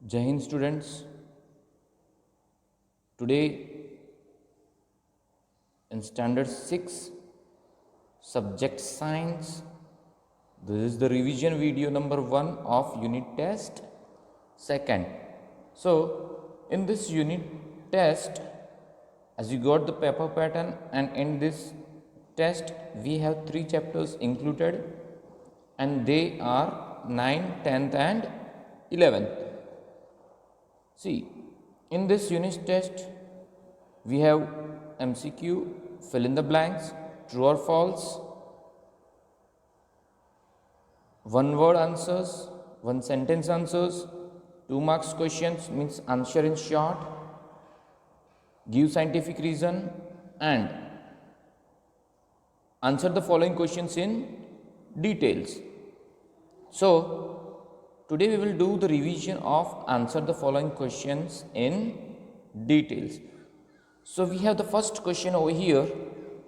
Jai Hind students, today in standard 6 subject science, this is the revision video number 1 of unit test 2nd. So in this unit test, as you got the paper pattern, and in this test we have 3 chapters included, and they are 9th, 10th and 11th. See, in this unit test, we have MCQ, fill in the blanks, true or false, one word answers, one sentence answers, 2 marks questions means answer in short, give scientific reason, and answer the following questions in details. So, today we will do the revision of answer the following questions in details. So we have the first question over here,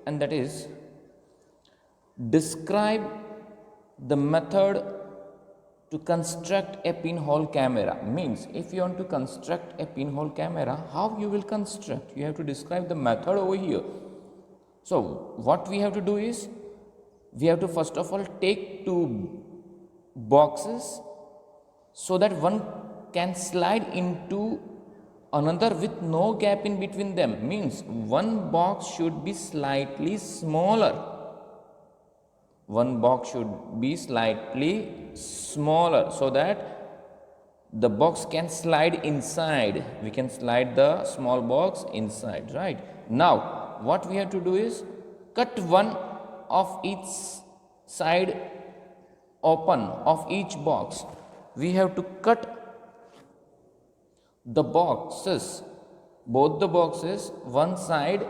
and that is, describe the method to construct a pinhole camera. Means if you want to construct a pinhole camera, how you will construct? You have to describe the method over here. So what we have to do is, we have to first of all take 2 boxes so that one can slide into another with no gap in between them. Means one box should be slightly smaller. One box should be slightly smaller so that the box can slide inside. We can slide the small box inside, right? Now, what we have to do is cut one of each side open of each box. We have to cut the boxes, both the boxes, one side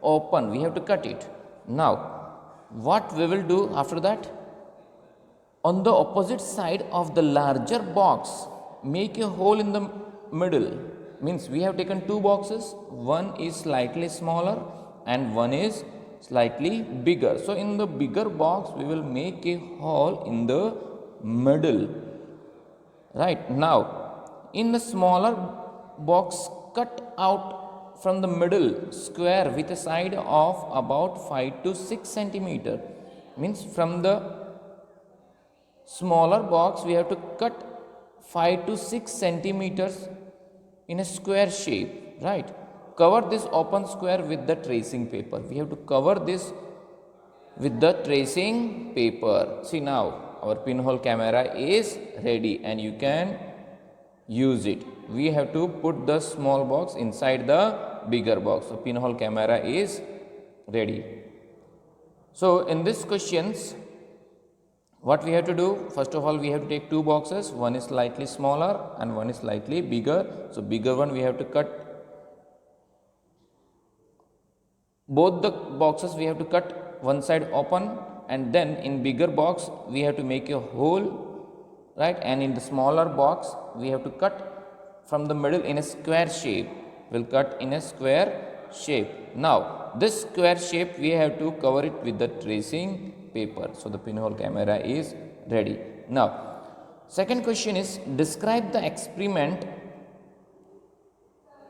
open. We have to cut it. Now, what we will do after that? On the opposite side of the larger box, make a hole in the middle. Means we have taken 2 boxes, one is slightly smaller and one is slightly bigger. So in the bigger box, we will make a hole in the middle. Right, now in the smaller box, cut out from the middle square with a side of about 5 to 6 centimeter. Means from the smaller box we have to cut 5 to 6 centimeters in a square shape, right? Cover this open square with the tracing paper. We have to cover this with the tracing paper. See, now our pinhole camera is ready and you can use it. We have to put the small box inside the bigger box. So pinhole camera is ready. So in this questions, what we have to do? First of all, we have to take 2 boxes. One is slightly smaller and one is slightly bigger. So bigger one we have to cut. Both the boxes we have to cut one side open, and then in bigger box we have to make a hole, right? And in the smaller box we have to cut from the middle in a square shape. We'll cut in a square shape. Now this square shape we have to cover it with the tracing paper. So the pinhole camera is ready. Now second question is, describe the experiment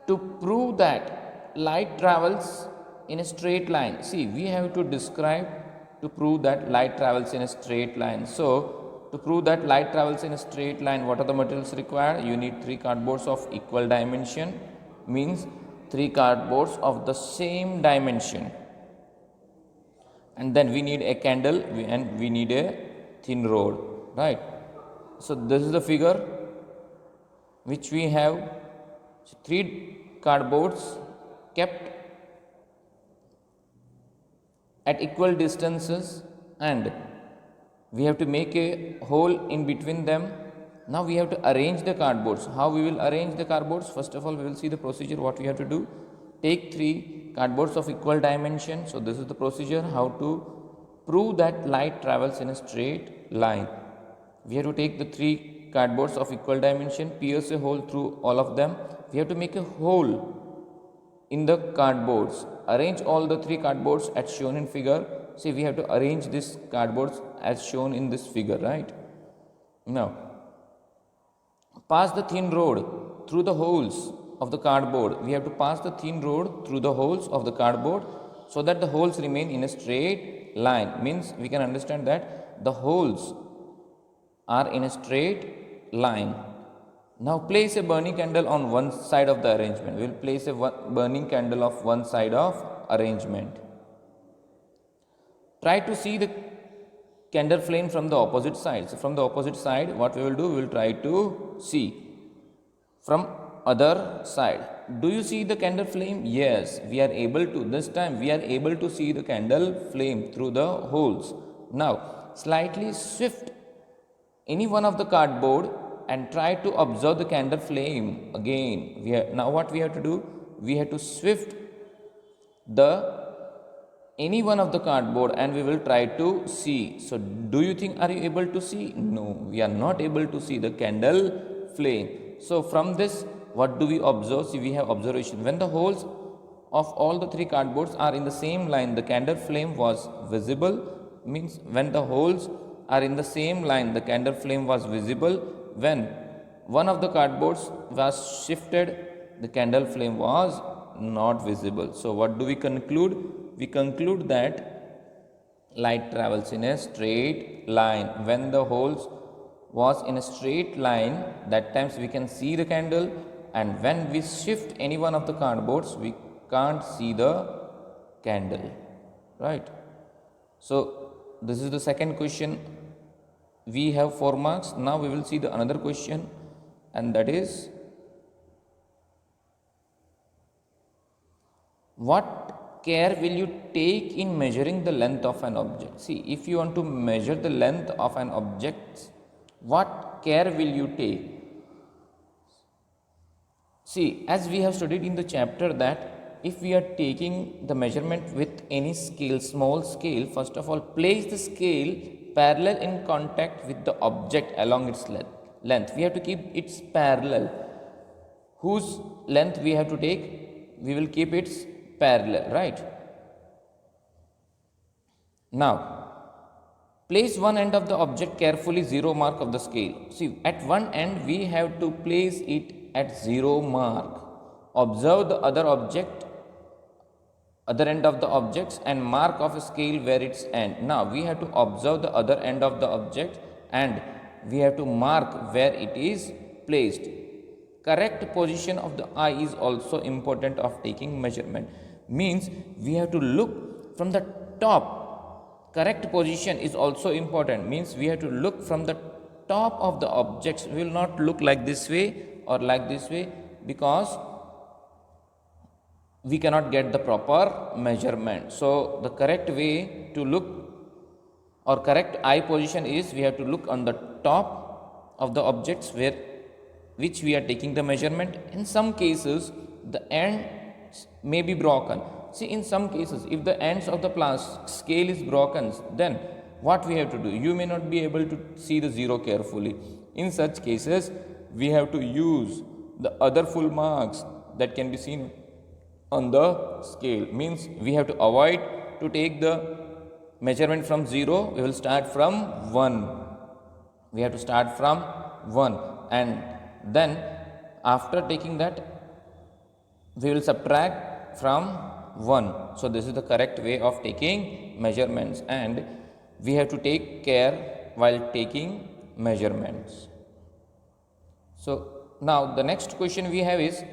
to prove that light travels in a straight line. See, we have to describe to prove that light travels in a straight line. So to prove that light travels in a straight line, what are the materials required? You need 3 cardboards of equal dimension, means 3 cardboards of the same dimension, and then we need a candle and we need a thin rod, right? So this is the figure which we have. 3 cardboards kept at equal distances, and we have to make a hole in between them. Now we have to arrange the cardboards. How we will arrange the cardboards? First of all, we will see the procedure what we have to do. Take 3 cardboards of equal dimension. So this is the procedure how to prove that light travels in a straight line. We have to take the 3 cardboards of equal dimension, pierce a hole through all of them. We have to make a hole in the cardboards. Arrange all the 3 cardboards as shown in figure. See, we have to arrange this cardboards as shown in this figure, right? Now pass the thin rod through the holes of the cardboard. We have to pass the thin rod through the holes of the cardboard so that the holes remain in a straight line. Means we can understand that the holes are in a straight line. Now place a burning candle on one side of the arrangement. We will place a burning candle of one side of arrangement. Try to see the candle flame from the opposite side. So from the opposite side, what we will do, we will try to see from other side. Do you see the candle flame? Yes, we are able to. This time we are able to see the candle flame through the holes. Now slightly shift any one of the cardboard and try to observe the candle flame again. Now what we have to do? We have to shift any one of the cardboard and we will try to see. So do you think, are you able to see? No, we are not able to see the candle flame. So from this, what do we observe? See, we have observation. When the holes of all the three cardboards are in the same line, the candle flame was visible. Means when the holes are in the same line, the candle flame was visible. When one of the cardboards was shifted, the candle flame was not visible. So what do we conclude? We conclude that light travels in a straight line. When the holes was in a straight line, that times we can see the candle, and when we shift any one of the cardboards, we can't see the candle, right? So this is the second question. We have 4 marks. Now we will see the another question, and that is, what care will you take in measuring the length of an object? See, if you want to measure the length of an object, what care will you take? See, as we have studied in the chapter that if we are taking the measurement with any scale, small scale, first of all, place the scale parallel in contact with the object along its length. We have to keep its parallel. Whose length we have to take? We will keep its parallel, right? Now, place one end of the object carefully 0 mark of the scale. See, at one end we have to place it at 0 mark. Observe the other end of the objects and mark of a scale where its end. Now we have to observe the other end of the object and we have to mark where it is placed. Correct position of the eye is also important of taking measurement. Means we have to look from the top. Correct position is also important. Means we have to look from the top of the objects. We will not look like this way or like this way, because we cannot get the proper measurement. So the correct way to look or correct eye position is we have to look on the top of the objects which we are taking the measurement. In some cases the ends may be broken. See, in some cases if the ends of the scale is broken, then what we have to do? You may not be able to see the 0 carefully. In such cases we have to use the other full marks that can be seen on the scale. Means we have to avoid to take the measurement from 0. We will start from 1. We have to start from 1, and then after taking that we will subtract from 1. So this is the correct way of taking measurements, and we have to take care while taking measurements. So now the next question we have is,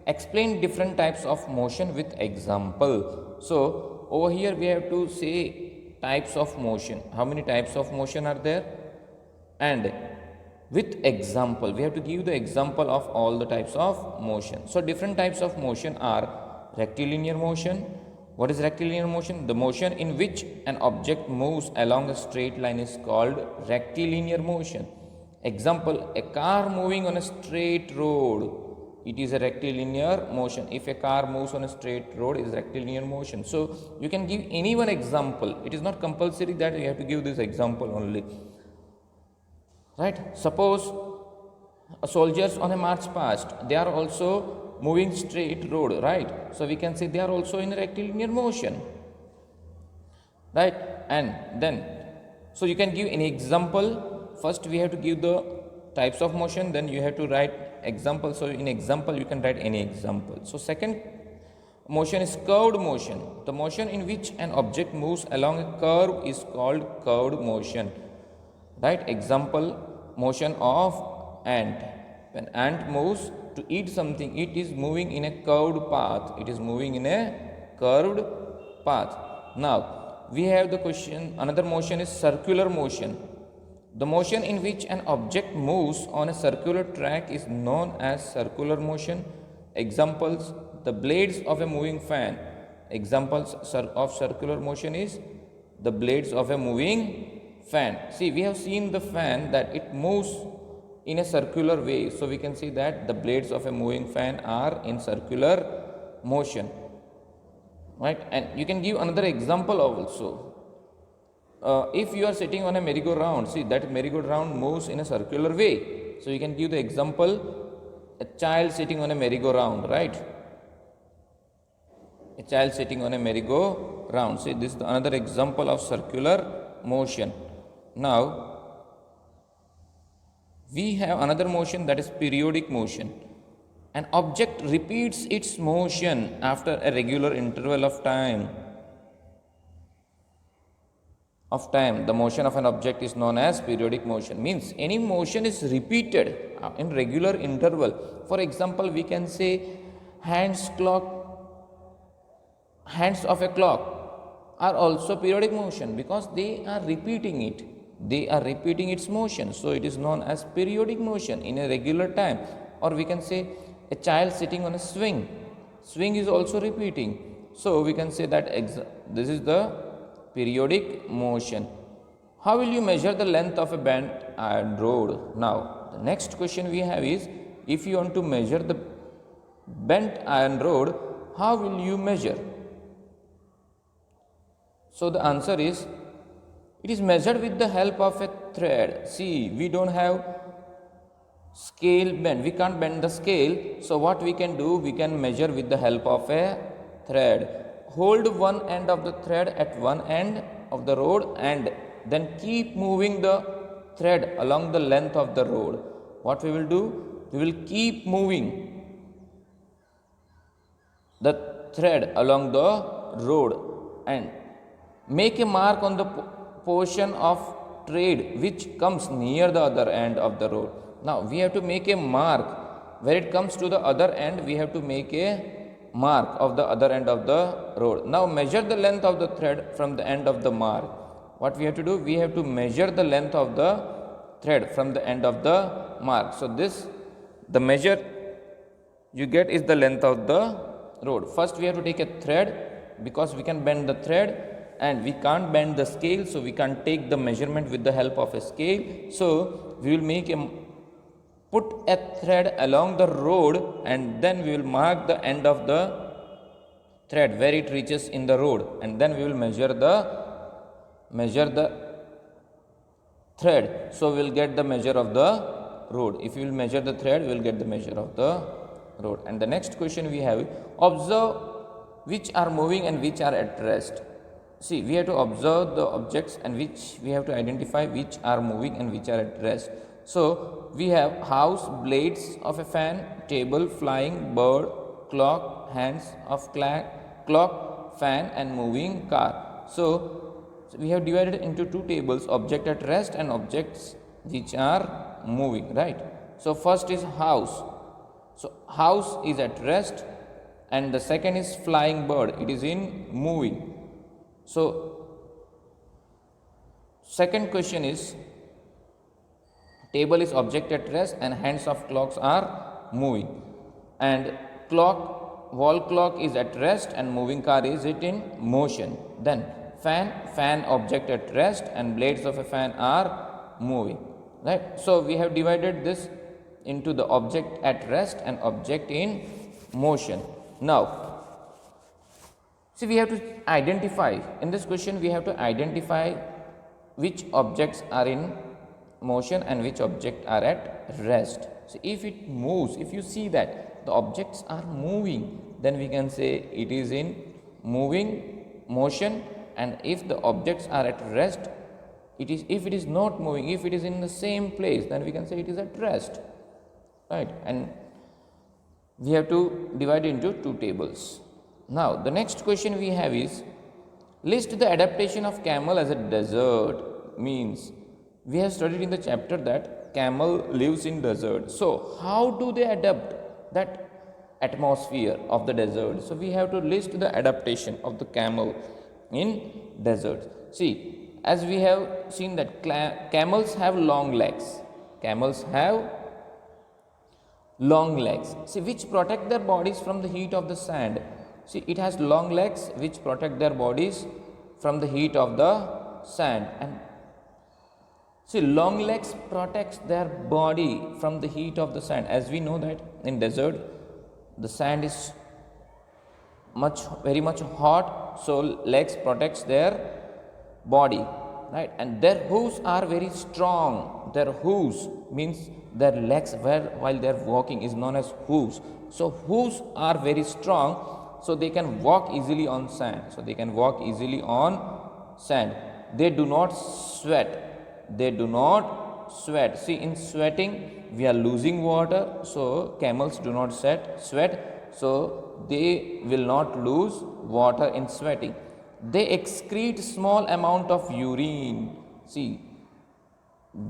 explain different types of motion with example. So over here we have to say types of motion. How many types of motion are there? And with example, we have to give the example of all the types of motion. So different types of motion are rectilinear motion. What is rectilinear motion? The motion in which an object moves along a straight line is called rectilinear motion. Example, a car moving on a straight road, it is a rectilinear motion. If a car moves on a straight road, it is rectilinear motion. So you can give any one example. It is not compulsory that you have to give this example only, right? Suppose soldiers on a march past, they are also moving straight road, right? So we can say they are also in a rectilinear motion, right? And then, so you can give any example. First we have to give the types of motion, then you have to write example. So in example you can write any example. So second motion is curved motion. The motion in which an object moves along a curve is called curved motion. Right? Example, motion of ant. When ant moves to eat something, it is moving in a curved path. It is moving in a curved path. Now we have the question, another motion is circular motion. The motion in which an object moves on a circular track is known as circular motion. Examples, the blades of a moving fan. Examples of circular motion is the blades of a moving fan. See, we have seen the fan that it moves in a circular way. So we can see that the blades of a moving fan are in circular motion. Right? And you can give another example also. If you are sitting on a merry-go-round, see that merry-go-round moves in a circular way. So you can give the example, a child sitting on a merry-go-round, right? A child sitting on a merry-go-round. See, this is another example of circular motion. Now, we have another motion, that is periodic motion. An object repeats its motion after a regular interval of time. The motion of an object is known as periodic motion. Means any motion is repeated in regular interval. For example, we can say hands of a clock are also periodic motion because they are repeating it. They are repeating its motion. So it is known as periodic motion in a regular time. Or we can say a child sitting on a swing. Swing is also repeating. So we can say that this is the periodic motion. How will you measure the length of a bent iron rod? Now, the next question we have is, if you want to measure the bent iron rod, how will you measure? So the answer is, it is measured with the help of a thread. See, we don't have scale bend. We can't bend the scale. So what we can do, we can measure with the help of a thread. Hold one end of the thread at one end of the rod and then keep moving the thread along the length of the rod. What we will do? We will keep moving the thread along the rod and make a mark on the portion of thread which comes near the other end of the rod. Now we have to make a mark. Where it comes to the other end, we have to make a mark of the other end of the rod. Now measure the length of the thread from the end of the mark. What we have to do? We have to measure the length of the thread from the end of the mark. So this, the measure you get is the length of the rod. First we have to take a thread because we can bend the thread and we can't bend the scale, so we can't take the measurement with the help of a scale. So we will put a thread along the rod and then we will mark the end of the thread where it reaches in the rod, and then we will measure the thread. So we will get the measure of the rod. If we will measure the thread, we will get the measure of the rod. And the next question we have, observe which are moving and which are at rest. See, we have to observe the objects and which we have to identify which are moving and which are at rest. So we have house, blades of a fan, table, flying bird, clock, hands of clock, fan and moving car. So we have divided into two tables, object at rest and objects which are moving, right? So first is house. So house is at rest and the second is flying bird, it is in moving. So second question is, table is object at rest and hands of clocks are moving, and wall clock is at rest and moving car is it in motion. Then fan object at rest and blades of a fan are moving, right? So we have divided this into the object at rest and object in motion. Now see, we have to identify, in this question we have to identify which objects are in motion and which objects are at rest. So if it moves, if you see that the objects are moving, then we can say it is in moving motion, and if the objects are at rest, if it is not moving, if it is in the same place, then we can say it is at rest, right? And we have to divide into two tables. Now the next question we have is, list the adaptation of camel as a desert. Means we have studied in the chapter that camel lives in desert. So how do they adapt that atmosphere of the desert? So we have to list the adaptation of the camel in desert. See, as we have seen that camels have long legs. Camels have long legs, see, which protect their bodies from the heat of the sand. See, it has long legs which protect their bodies from the heat of the sand. And see, long legs protects their body from the heat of the sand. As we know that in desert the sand is very much hot, so legs protects their body, right? And their hooves are very strong. Their hooves means their legs while they are walking is known as hooves. So hooves are very strong, so they can walk easily on sand. They do not sweat. See, in sweating we are losing water, so camels do not sweat, so they will not lose water in sweating. They excrete small amount of urine. See,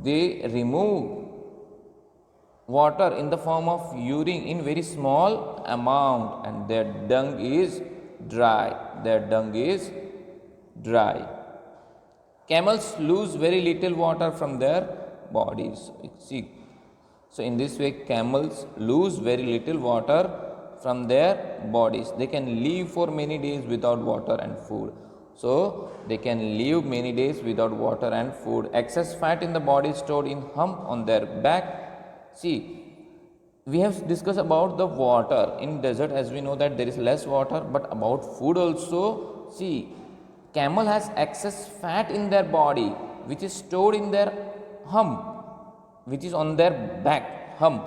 they remove water in the form of urine in very small amount, and their dung is dry. Camels lose very little water from their bodies. See, so in this way camels lose very little water from their bodies. They can live for many days without water and food. So they can live many days without water and food. Excess fat in the body is stored in hump on their back. See, we have discussed about the water in desert, as we know that there is less water, but about food also. See, camel has excess fat in their body which is stored in their hump, which is on their back hump.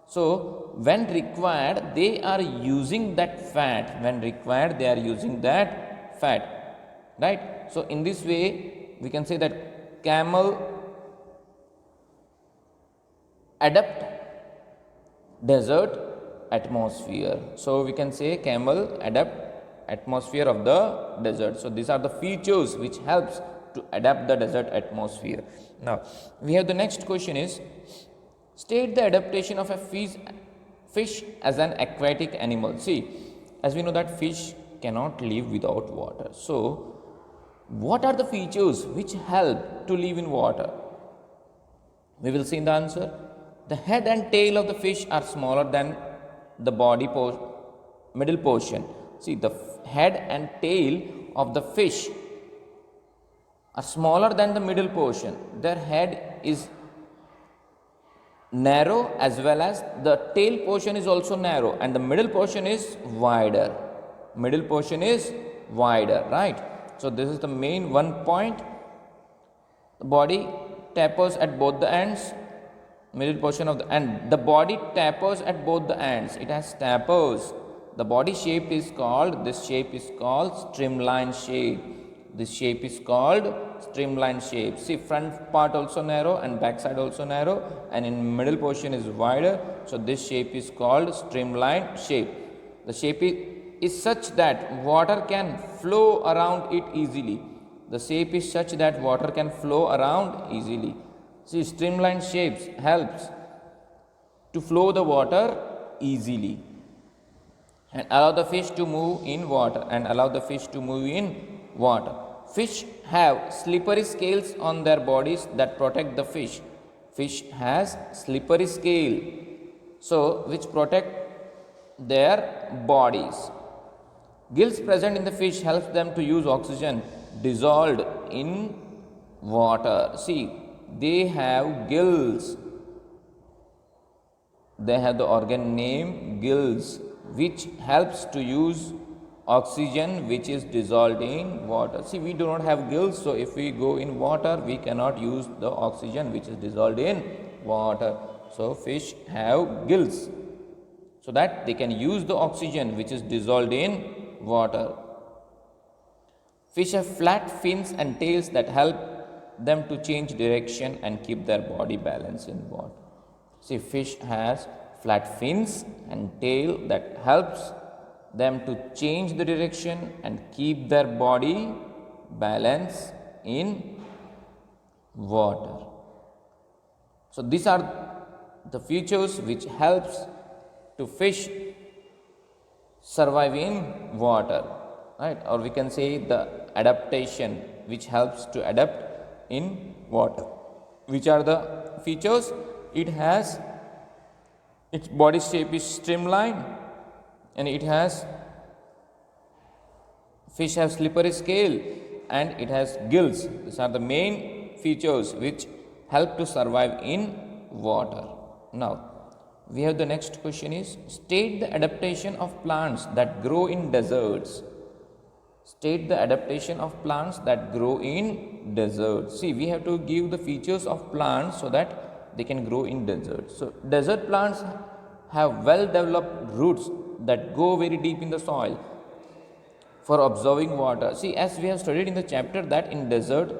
So when required they are using that fat. Right? So in this way we can say that camel adapt desert atmosphere. So we can say camel adapt atmosphere of the desert. So these are the features which helps to adapt the desert atmosphere. Now we have the next question is, state the adaptation of a fish as an aquatic animal. See, as we know that fish cannot live without water. So what are the features which help to live in water? We will see in the answer. The head and tail of the fish are smaller than the middle portion. See, the head and tail of the fish are smaller than the middle portion. Their head is narrow as well as the tail portion is also narrow, and the middle portion is wider. Right? So this is the main one point. The body tapers at both the ends. Middle portion of the end. The body tapers at both the ends. It has tapers. The body shape is called streamline shape. See, front part also narrow and back side also narrow, and in middle portion is wider. So this shape is called streamline shape. The shape is such that water can flow around it easily. See, streamline shapes helps to flow the water easily and allow the fish to move in water. Fish have slippery scales on their bodies that protect the fish. Fish has slippery scale, so which protect their bodies. Gills present in the fish helps them to use oxygen dissolved in water. See, they have gills. They have the organ name gills, which helps to use oxygen which is dissolved in water. See, we do not have gills, so if we go in water, we cannot use the oxygen which is dissolved in water. So fish have gills so that they can use the oxygen which is dissolved in water. Fish have flat fins and tails that help them to change direction and keep their body balance in water. See, fish has flat fins and tail that helps them to change the direction and keep their body balance in water. So these are the features which helps to fish survive in water, right? Or we can say the adaptation which helps to adapt in water. Which are the features? It has its body shape is streamlined, and it has fish have slippery scale, and it has gills. These are the main features which help to survive in water. Now we have the next question is, state the adaptation of plants that grow in deserts. State the adaptation of plants that grow in deserts. See, we have to give the features of plants so that they can grow in deserts. So desert plants have well developed roots that go very deep in the soil for absorbing water. See, as we have studied in the chapter that in desert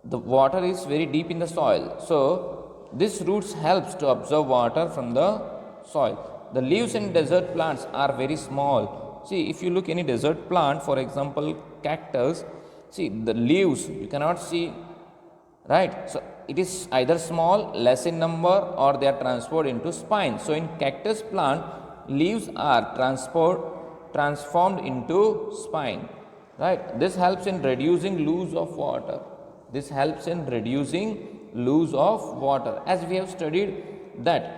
the water is very deep in the soil. So this roots helps to absorb water from the soil. The leaves in desert plants are very small. See, if you look any desert plant, for example cactus, see the leaves you cannot see, right? So it is either small, less in number, or they are transformed into spines. So in cactus plant, leaves are transformed into spine, right? This helps in reducing loss of water. This helps in reducing loss of water. As we have studied that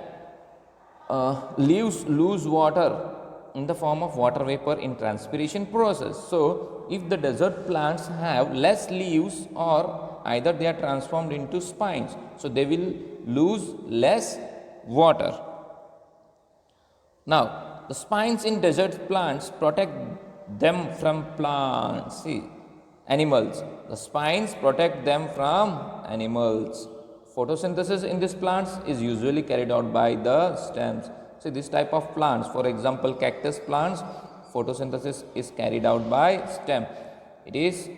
leaves lose water in the form of water vapor in transpiration process. So if the desert plants have less leaves, or either they are transformed into spines, so they will lose less water. Now the spines in desert plants protect them from plants. See, animals, the spines protect them from animals. Photosynthesis in these plants is usually carried out by the stems. See, this type of plants, for example cactus plants, photosynthesis is carried out by stem. It is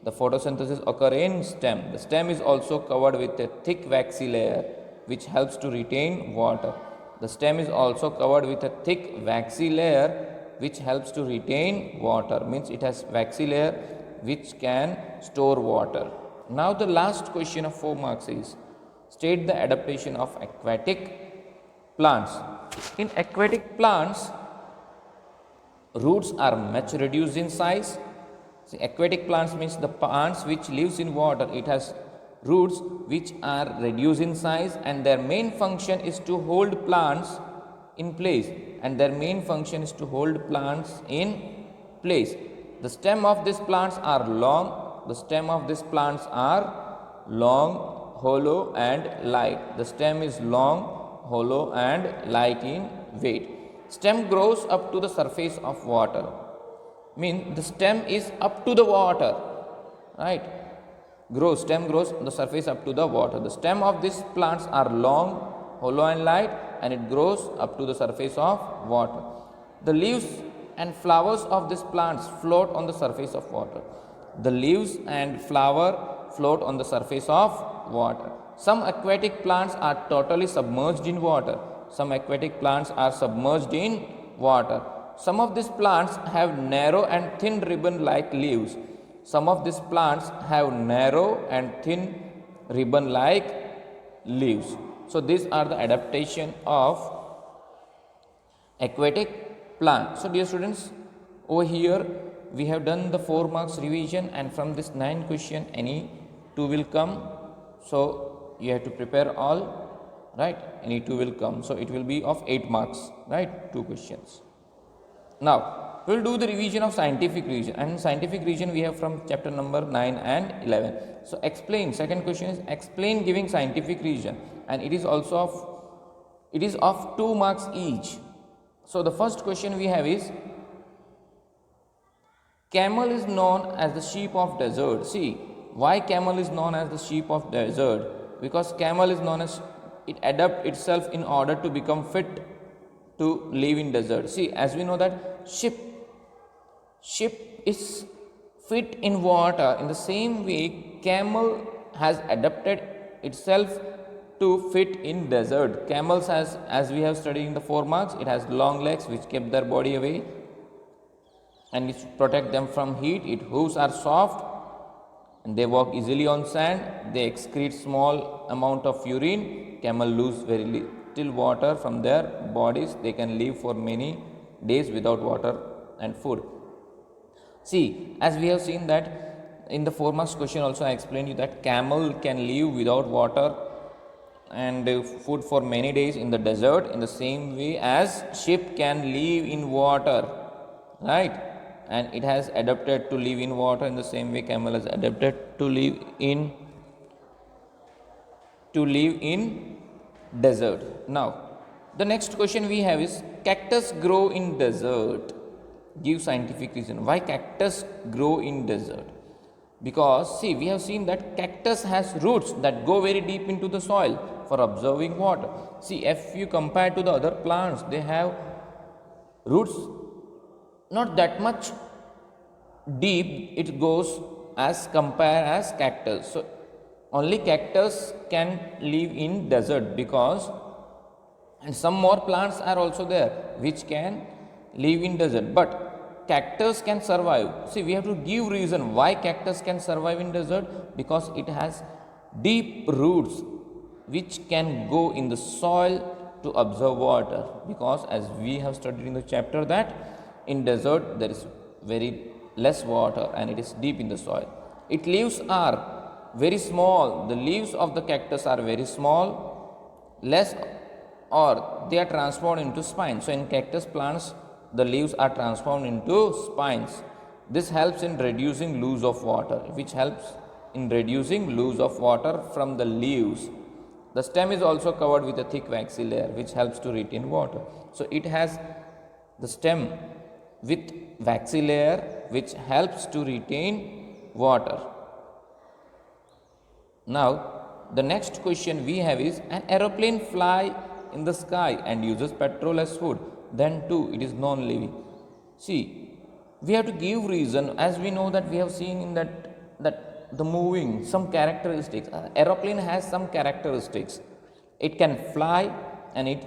the photosynthesis occur in stem. The stem is also covered with a thick waxy layer which helps to retain water. The stem is also covered with a thick waxy layer which helps to retain water. Means it has waxy layer which can store water. Now the last question of 4 marks is, state the adaptation of aquatic plants. In aquatic plants, roots are much reduced in size. See, aquatic plants means the plants which lives in water. It has roots which are reduced in size, and their main function is to hold plants in place. The stem of these plants are long. Hollow and light. The stem is long, hollow and light in weight. Stem grows up to the surface of water. Means the stem is up to the water, right? Stem grows on the surface up to the water. The stem of these plants are long, hollow and light, and it grows up to the surface of water. The leaves and flowers of these plants float on the surface of water. The leaves and flower float on the surface of water. Some aquatic plants are totally submerged in water. Some aquatic plants are submerged in water. Some of these plants have narrow and thin ribbon-like leaves. So these are the adaptation of aquatic plant. So dear students, over here we have done the 4 marks revision, and from this 9 question any 2 will come. So you have to prepare all, right? Any 2 will come. So it will be of 8 marks, right? 2 questions. Now we will do the revision of scientific revision, and scientific revision we have from chapter number 9 and 11. So explain, second question is explain giving scientific revision, and it is of 2 marks each. So the first question we have is, camel is known as the sheep of desert. See, why camel is known as the sheep of desert? Because camel is known as, it adapt itself in order to become fit to live in desert. See, as we know that ship is fit in water, in the same way camel has adapted itself to fit in desert. Camels has, as we have studied in the 4 marks, it has long legs which keep their body away and which protect them from heat. Its hooves are soft and they walk easily on sand. They excrete small amount of urine. Camel lose very little water from their bodies. They can live for many days without water and food. See, as we have seen that in the 4 marks question also I explained you that camel can live without water and food for many days in the desert in the same way as ship can live in water, right? And it has adapted to live in water in the same way camel has adapted to live in desert. Now, the next question we have is cactus grow in desert. Give scientific reason why cactus grow in desert. Because see, we have seen that cactus has roots that go very deep into the soil for absorbing water. See, if you compare to the other plants, they have roots not that much deep it goes as compare as cactus. So only cactus can live in desert because, and some more plants are also there which can live in desert, but cactus can survive. See, we have to give reason why cactus can survive in desert, because it has deep roots which can go in the soil to absorb water. Because as we have studied in the chapter that in desert there is very less water and it is deep in the soil. Its leaves are very small. The leaves of the cactus are very small, less, or they are transformed into spines. So in cactus plants the leaves are transformed into spines. This helps in reducing loss of water, which helps in reducing loss of water from the leaves. The stem is also covered with a thick waxy layer which helps to retain water. So it has the stem with waxy layer which helps to retain water. Now, the next question we have is an aeroplane fly in the sky and uses petrol as food. Then too it is non-living. See, we have to give reason, as we know that we have seen in that the moving some characteristics. Aeroplane has some characteristics. It can fly and it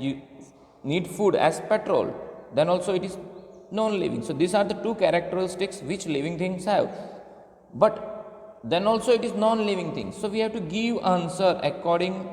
need food as petrol. Then also it is non-living. So these are the two characteristics which living things have. But then also it is non-living things. So we have to give answer according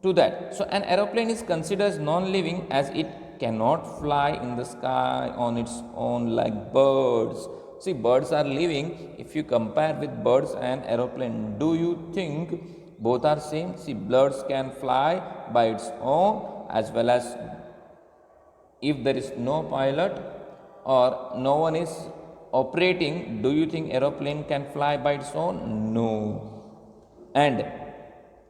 to that. So an aeroplane is considered as non-living as it cannot fly in the sky on its own like birds. See, birds are living. If you compare with birds and aeroplane, do you think both are same? See, birds can fly by its own, as well as if there is no pilot or no one is operating, do you think aeroplane can fly by its own? No. And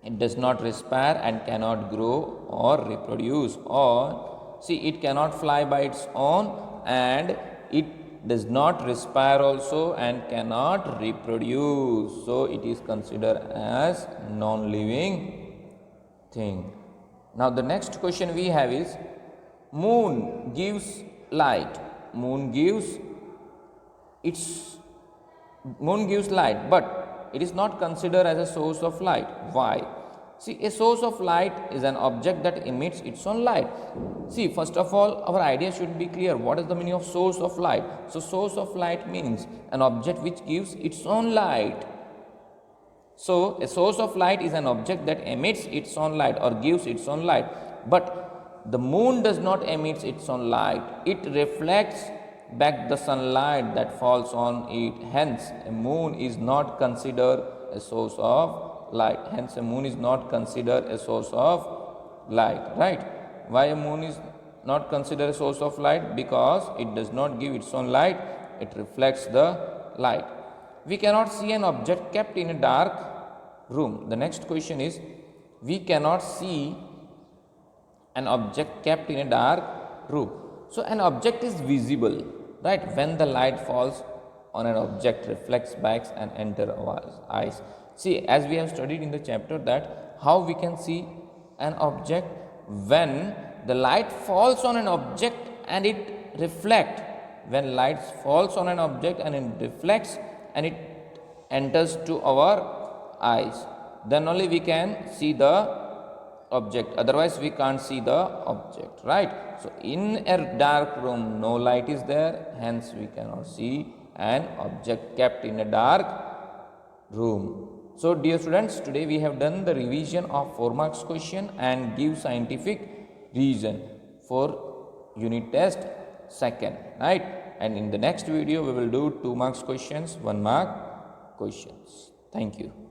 it does not respire and cannot grow or reproduce. Or see, it cannot fly by its own and it does not respire also and cannot reproduce. So it is considered as non-living thing. Now the next question we have is moon gives light. Moon gives light, but it is not considered as a source of light. Why? See, a source of light is an object that emits its own light. See, first of all, our idea should be clear. What is the meaning of source of light? So, source of light means an object which gives its own light. So, a source of light is an object that emits its own light or gives its own light. But the moon does not emit its own light. It reflects back the sunlight that falls on it. Hence, a moon is not considered a source of light. Hence, a moon is not considered a source of light. Right? Why a moon is not considered a source of light? Because it does not give its own light. It reflects the light. We cannot see an object kept in a dark room. The next question is, we cannot see an object kept in a dark room. So, an object is visible, right? When the light falls on an object, reflects back and enter our eyes. See, as we have studied in the chapter that how we can see an object when the light falls on an object and it reflects. When light falls on an object and it reflects and it enters to our eyes, then only we can see the object, otherwise we can't see the object, right? So in a dark room no light is there, hence we cannot see an object kept in a dark room. So dear students, today we have done the revision of 4 marks question and give scientific reason for unit test second, right? And in the next video we will do 2 marks questions, 1 mark questions. Thank you.